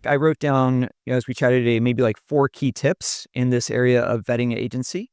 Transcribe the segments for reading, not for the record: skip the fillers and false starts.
I wrote down, as we chatted today, maybe like 4 key tips in this area of vetting an agency.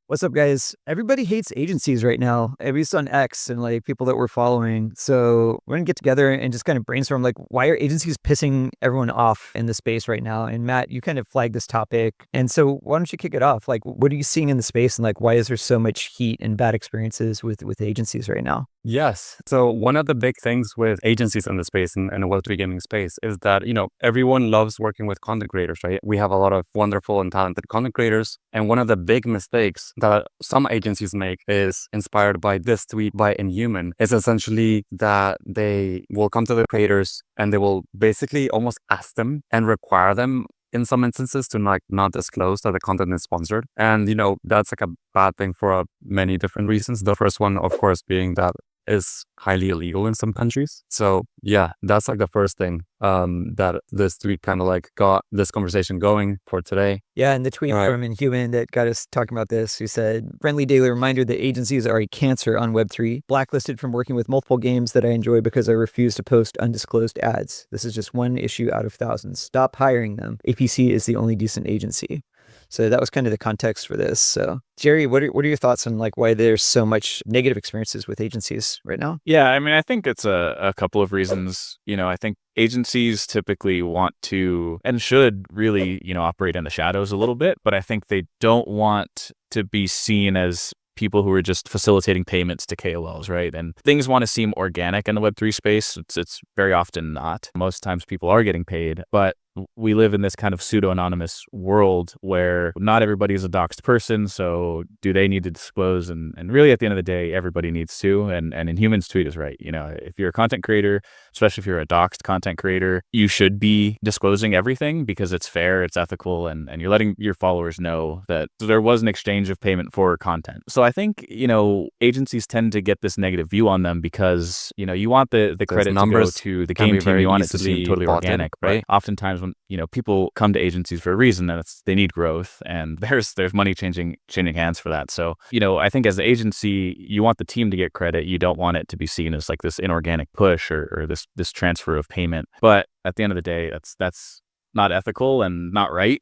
What's up, guys? Everybody hates agencies right now, at least on X and like people that we're following. So we're gonna get together and just kind of brainstorm like, why are agencies pissing everyone off in the space right now? And Matt, you kind of flagged this topic. And so why don't you kick it off? Like, what are you seeing in the space, and like, why is there so much heat and bad experiences with agencies right now? Yes. So one of the big things with agencies in the space and the Web3 gaming space is that, everyone loves working with content creators, right? We have a lot of wonderful and talented content creators. And one of the big mistakes that some agencies make is inspired by this tweet by Inhuman is essentially that they will come to the creators and they will basically almost ask them and require them in some instances to not disclose that the content is sponsored. And, that's like a bad thing for many different reasons. The first one, of course, being that is highly illegal in some countries. So yeah, that's like the first thing that this tweet kind of like got this conversation going for today. Yeah, and the tweet Right. from Inhuman that got us talking about this, who said, friendly daily reminder that agencies are a cancer on Web3, blacklisted from working with multiple games that I enjoy because I refuse to post undisclosed ads. This is just one issue out of thousands. Stop hiring them. APC is the only decent agency. So that was kind of the context for this. So Jerry, what are your thoughts on like why there's so much negative experiences with agencies right now? Yeah, I mean, I think it's a couple of reasons. I think agencies typically want to and should really, operate in the shadows a little bit, but I think they don't want to be seen as people who are just facilitating payments to KOLs, right? And things want to seem organic in the Web3 space. It's very often not. Most times people are getting paid, but we live in this kind of pseudo-anonymous world where not everybody is a doxed person. So do they need to disclose? And really at the end of the day, everybody needs to. And Inhuman's tweet is right. If you're a content creator, especially if you're a doxed content creator, you should be disclosing everything because it's fair, it's ethical, and you're letting your followers know that there was an exchange of payment for content. So I think, agencies tend to get this negative view on them because, you want the credit to go to the game team. You want it to seem totally organic, right? Oftentimes when, people come to agencies for a reason, and they need growth, and there's money changing hands for that. So, I think as the agency, you want the team to get credit. You don't want it to be seen as like this inorganic push or this transfer of payment. But at the end of the day, that's not ethical and not right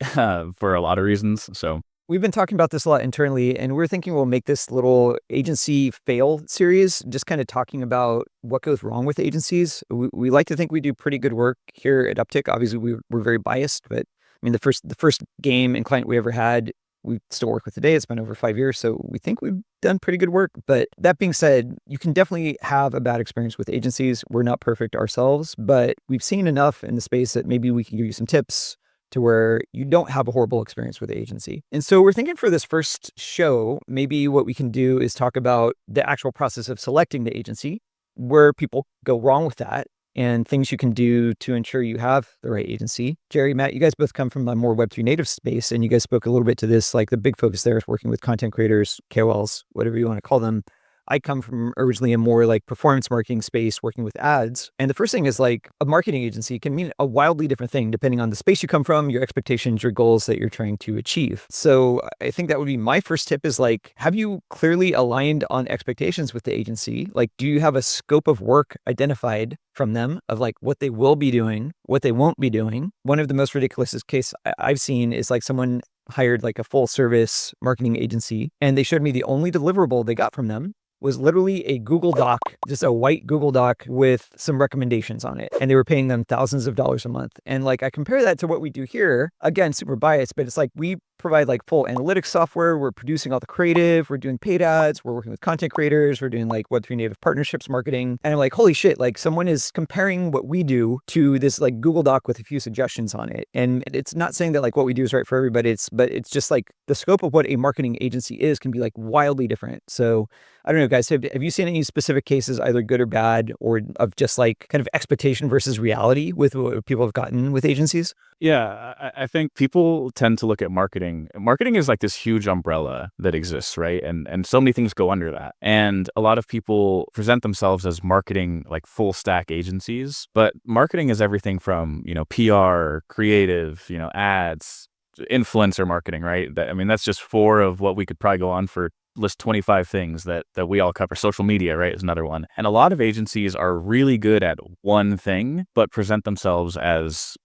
for a lot of reasons. So we've been talking about this a lot internally, and we're thinking we'll make this little agency fail series, just kind of talking about what goes wrong with agencies. We like to think we do pretty good work here at Uptick. Obviously, we're very biased, but I mean, the first game and client we ever had, we still work with today. It's been over 5 years, so we think we've done pretty good work. But that being said, you can definitely have a bad experience with agencies. We're not perfect ourselves, but we've seen enough in the space that maybe we can give you some tips to where you don't have a horrible experience with the agency. And so we're thinking for this first show, maybe what we can do is talk about the actual process of selecting the agency, where people go wrong with that, and things you can do to ensure you have the right agency. Jerry, Matt, you guys both come from a more Web3 native space, and you guys spoke a little bit to this, like the big focus there is working with content creators, KOLs, whatever you want to call them. I come from originally a more like performance marketing space working with ads. And the first thing is like a marketing agency can mean a wildly different thing depending on the space you come from, your expectations, your goals that you're trying to achieve. So I think that would be my first tip is like, have you clearly aligned on expectations with the agency? Like, do you have a scope of work identified from them of like what they will be doing, what they won't be doing? One of the most ridiculous case I've seen is like someone hired like a full service marketing agency, and they showed me the only deliverable they got from them was literally a Google Doc, just a white Google Doc with some recommendations on it. And they were paying them thousands of dollars a month. And like, I compare that to what we do here, again, super biased, but it's like, we provide like full analytics software. We're producing all the creative, we're doing paid ads, we're working with content creators, we're doing like Web3 native partnerships marketing. And I'm like, holy shit, like someone is comparing what we do to this like Google Doc with a few suggestions on it. And it's not saying that like what we do is right for everybody, but it's just like the scope of what a marketing agency is can be like wildly different. So I don't know, guys, have you seen any specific cases, either good or bad, or of just like kind of expectation versus reality with what people have gotten with agencies? yeah, I think people tend to look at marketing. Marketing is like this huge umbrella that exists, right? And so many things go under that. And a lot of people present themselves as marketing, like full stack agencies, but marketing is everything from, PR, creative, ads, influencer marketing, right? I mean, that's just 4 of what we could probably go on for list 25 things that we all cover. Social media, right, is another one. And a lot of agencies are really good at one thing, but present themselves as,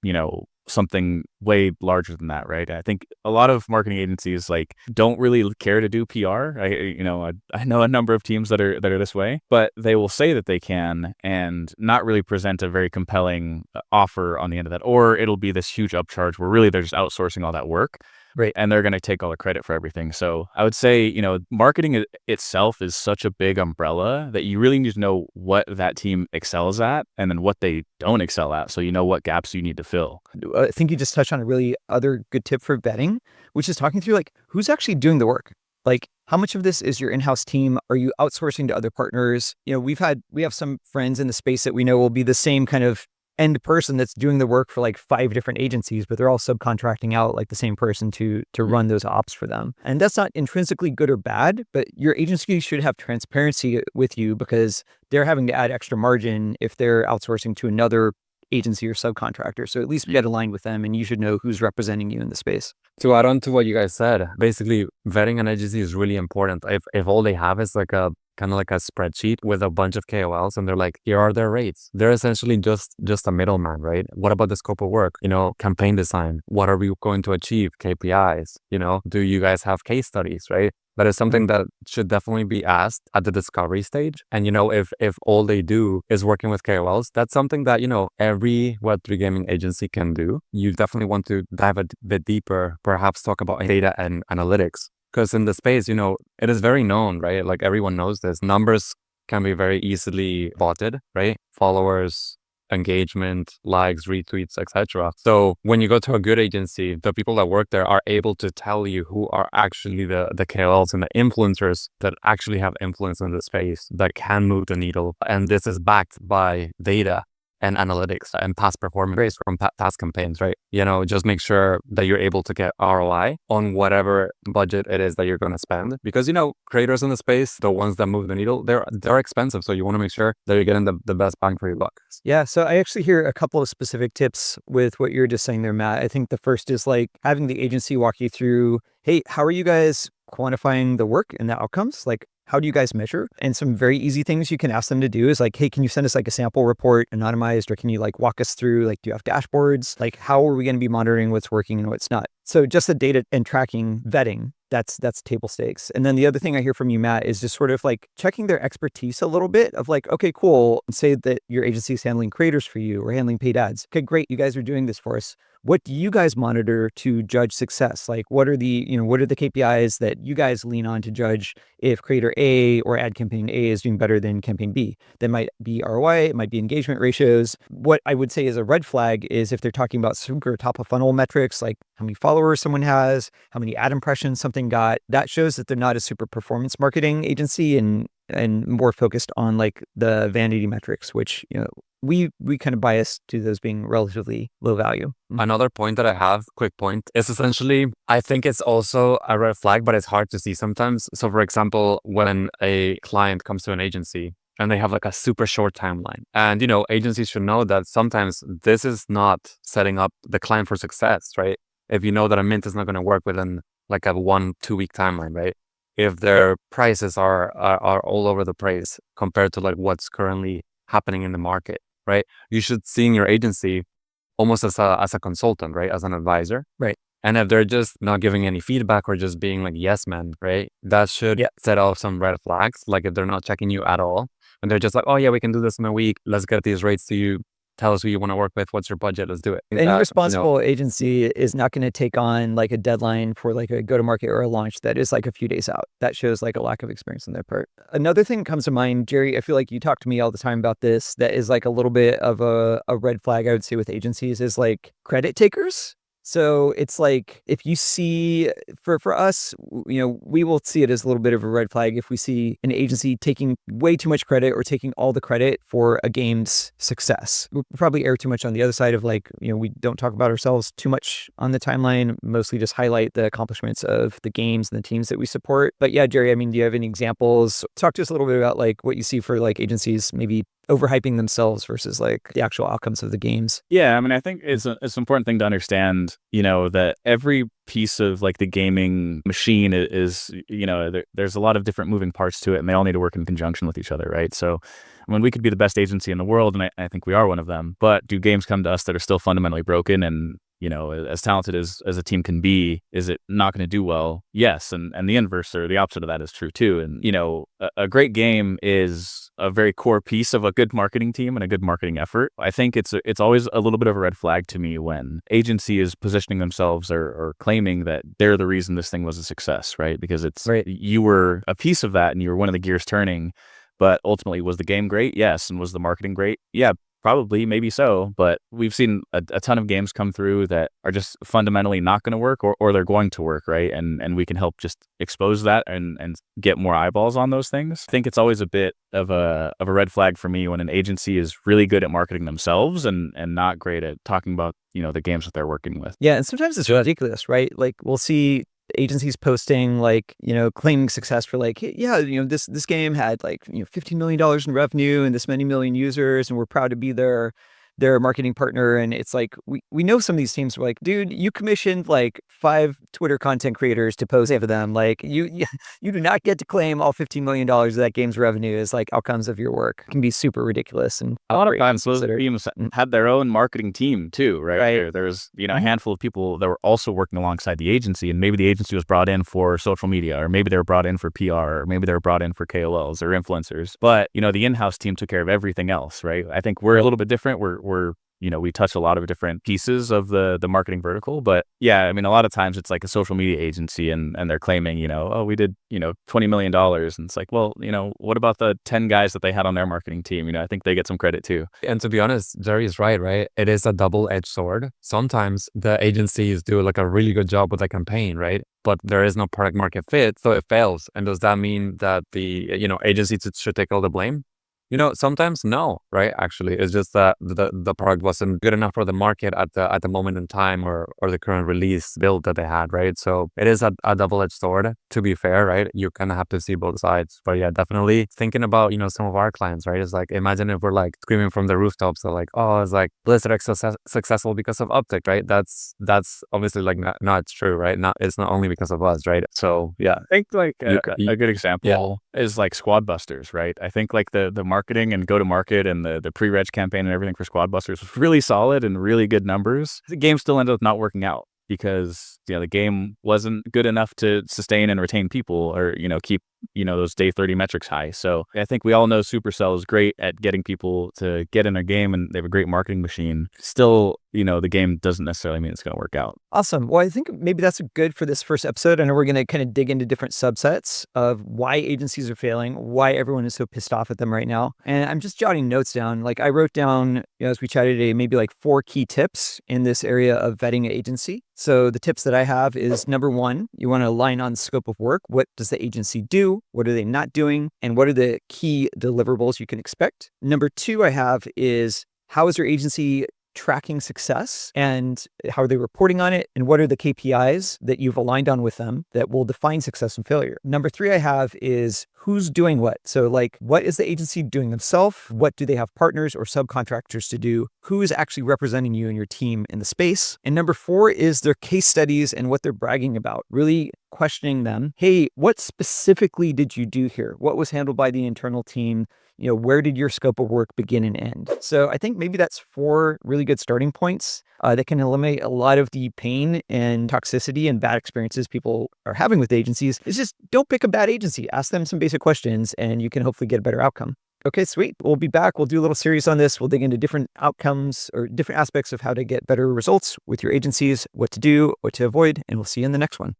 something way larger than that, right? I think a lot of marketing agencies like don't really care to do PR. I know a number of teams that are this way, but they will say that they can and not really present a very compelling offer on the end of that, or it'll be this huge upcharge where really they're just outsourcing all that work. Right. And they're going to take all the credit for everything. So I would say, marketing itself is such a big umbrella that you really need to know what that team excels at and then what they don't excel at. So you know what gaps you need to fill. I think you just touched on a really other good tip for vetting, which is talking through like who's actually doing the work. Like how much of this is your in-house team? Are you outsourcing to other partners? We have some friends in the space that we know will be the same kind of end person that's doing the work for like 5 different agencies, but they're all subcontracting out like the same person to run those ops for them. And that's not intrinsically good or bad, but your agency should have transparency with you because they're having to add extra margin if they're outsourcing to another agency or subcontractor. So at least get aligned with them and you should know who's representing you in the space. To add on to what you guys said, basically vetting an agency is really important. If all they have is like a kind of like a spreadsheet with a bunch of KOLs and they're like, here are their rates. They're essentially just a middleman, right? What about the scope of work? Campaign design. What are we going to achieve? KPIs, do you guys have case studies, right? That is something that should definitely be asked at the discovery stage. And, if all they do is working with KOLs, that's something that, every Web3 gaming agency can do. You definitely want to dive a bit deeper, perhaps talk about data and analytics. Because in the space, it is very known, right? Like everyone knows this. Numbers can be very easily botted, right? Followers, engagement, likes, retweets, etc. So when you go to a good agency, the people that work there are able to tell you who are actually the KOLs and the influencers that actually have influence in the space that can move the needle. And this is backed by data and analytics and past performance from past campaigns, right? Just make sure that you're able to get ROI on whatever budget it is that you're going to spend. Because, creators in the space, the ones that move the needle, they're expensive. So you want to make sure that you're getting the best bang for your buck. Yeah. So I actually hear a couple of specific tips with what you're just saying there, Matt. I think the first is like having the agency walk you through, hey, how are you guys quantifying the work and the outcomes? Like, how do you guys measure? And some very easy things you can ask them to do is like, hey, can you send us like a sample report anonymized, or can you like walk us through, like, do you have dashboards? Like, how are we going to be monitoring what's working and what's not? So just the data and tracking vetting, that's table stakes. And then the other thing I hear from you, Matt, is just sort of like checking their expertise a little bit of like, okay, cool. Say that your agency is handling creators for you or handling paid ads. Okay, great. You guys are doing this for us. What do you guys monitor to judge success? Like, what are the KPIs that you guys lean on to judge if creator A or ad campaign A is doing better than campaign B? That might be ROI, it might be engagement ratios. What I would say is a red flag is if they're talking about super top of funnel metrics, like how many followers someone has, how many ad impressions something got. That shows that they're not a super performance marketing agency and more focused on like the vanity metrics, which, we kind of bias to those being relatively low value. Another point that I have, quick point, is essentially, I think it's also a red flag, but it's hard to see sometimes. So for example, when a client comes to an agency and they have like a super short timeline, and, agencies should know that sometimes this is not setting up the client for success, right? If you know that a mint is not going to work within like a 1-2 week timeline, right? If their prices are all over the place compared to like what's currently happening in the market, right? You should see in your agency almost as a consultant, right? As an advisor. Right. And if they're just not giving any feedback or just being like, yes, man, right? That should set off some red flags. Like if they're not checking you at all and they're just like, oh yeah, we can do this in a week. Let's get these rates to you. Tell us who you want to work with. What's your budget? Let's do it. Any responsible agency is not going to take on like a deadline for like a go-to-market or a launch that is like a few days out. That shows like a lack of experience on their part. Another thing comes to mind, Jerry, I feel like you talk to me all the time about this, that is like a little bit of a red flag, I would say, with agencies is like credit takers. So it's like, if you see, for us, we will see it as a little bit of a red flag if we see an agency taking way too much credit or taking all the credit for a game's success. We'll probably err too much on the other side of like, we don't talk about ourselves too much on the timeline, mostly just highlight the accomplishments of the games and the teams that we support. But yeah, Jerry, I mean, do you have any examples? Talk to us a little bit about like what you see for like agencies maybe overhyping themselves versus like the actual outcomes of the games. Yeah, I mean, I think it's an important thing to understand, that every piece of like the gaming machine is there's a lot of different moving parts to it, and they all need to work in conjunction with each other, right? So, I mean, we could be the best agency in the world, and I think we are one of them. But do games come to us that are still fundamentally broken and as talented as a team can be, is it not going to do well? Yes. And the inverse or the opposite of that is true too. And, a great game is a very core piece of a good marketing team and a good marketing effort. I think it's always a little bit of a red flag to me when agency is positioning themselves or claiming that they're the reason this thing was a success, right? Because Right. you were a piece of that and you were one of the gears turning. But ultimately, was the game great? Yes. And was the marketing great? Yeah. Probably, maybe so, but we've seen a ton of games come through that are just fundamentally not going to work, or they're going to work, right? And we can help just expose that and get more eyeballs on those things. I think it's always a bit of a red flag for me when an agency is really good at marketing themselves and not great at talking about the games that they're working with. Yeah, and sometimes it's ridiculous, right? Like we'll see agencies posting like, claiming success for like, hey, yeah, this game had like, $15 million in revenue and this many million users, and we're proud to be their marketing partner. And it's like, we know some of these teams were like, dude, you commissioned like 5 Twitter content creators to post for them. Like you do not get to claim all $15 million of that game's revenue as like outcomes of your work. It can be super ridiculous. And a lot of times those teams had their own marketing team too, right? Right. There's, a handful of people that were also working alongside the agency, and maybe the agency was brought in for social media, or maybe they were brought in for PR, or maybe they were brought in for KOLs or influencers. But, the in-house team took care of everything else, right? I think we're a little bit different. We touch a lot of different pieces of the marketing vertical, but yeah, I mean, a lot of times it's like a social media agency and they're claiming, oh, we did, $20 million. And it's like, well, what about the 10 guys that they had on their marketing team? I think they get some credit too. And to be honest, Jerry is right? It is a double-edged sword. Sometimes the agencies do like a really good job with a campaign, right? But there is no product market fit, so it fails. And does that mean that the, agency should take all the blame? Sometimes no, right? Actually, it's just that the product wasn't good enough for the market at the moment in time or the current release build that they had, right? So it is a double-edged sword, to be fair, right? You kind of have to see both sides. But yeah, definitely thinking about, some of our clients, right? It's like, imagine if we're like screaming from the rooftops, they're like, oh, it's like Blizzard successful because of Uptick, right? That's obviously like not true, right? It's not only because of us, right? So yeah. I think like a good example is like Squad Busters, right? I think like the marketing and go-to-market and the pre-reg campaign and everything for Squad Busters was really solid and really good numbers. The game still ended up not working out because the game wasn't good enough to sustain and retain people or keep those day 30 metrics high. So I think we all know Supercell is great at getting people to get in their game, and they have a great marketing machine. Still, the game doesn't necessarily mean it's going to work out. Awesome. Well, I think maybe that's good for this first episode. I know we're going to kind of dig into different subsets of why agencies are failing, why everyone is so pissed off at them right now. And I'm just jotting notes down. Like I wrote down, as we chatted today, maybe like 4 key tips in this area of vetting an agency. So the tips that I have is number 1, you want to align on scope of work. What does the agency do? What are they not doing? And what are the key deliverables you can expect? Number 2 I have is, how is your agency tracking success and how are they reporting on it? And what are the KPIs that you've aligned on with them that will define success and failure? Number 3 I have is, who's doing what? So like, what is the agency doing themselves? What do they have partners or subcontractors to do? Who is actually representing you and your team in the space? And number 4 is their case studies and what they're bragging about, really questioning them. Hey, what specifically did you do here? What was handled by the internal team? Where did your scope of work begin and end? So I think maybe that's 4 really good starting points that can eliminate a lot of the pain and toxicity and bad experiences people are having with agencies. It's just, don't pick a bad agency. Ask them some basic questions and you can hopefully get a better outcome. Okay, sweet. We'll be back. We'll do a little series on this. We'll dig into different outcomes or different aspects of how to get better results with your agencies, what to do, what to avoid, and we'll see you in the next one.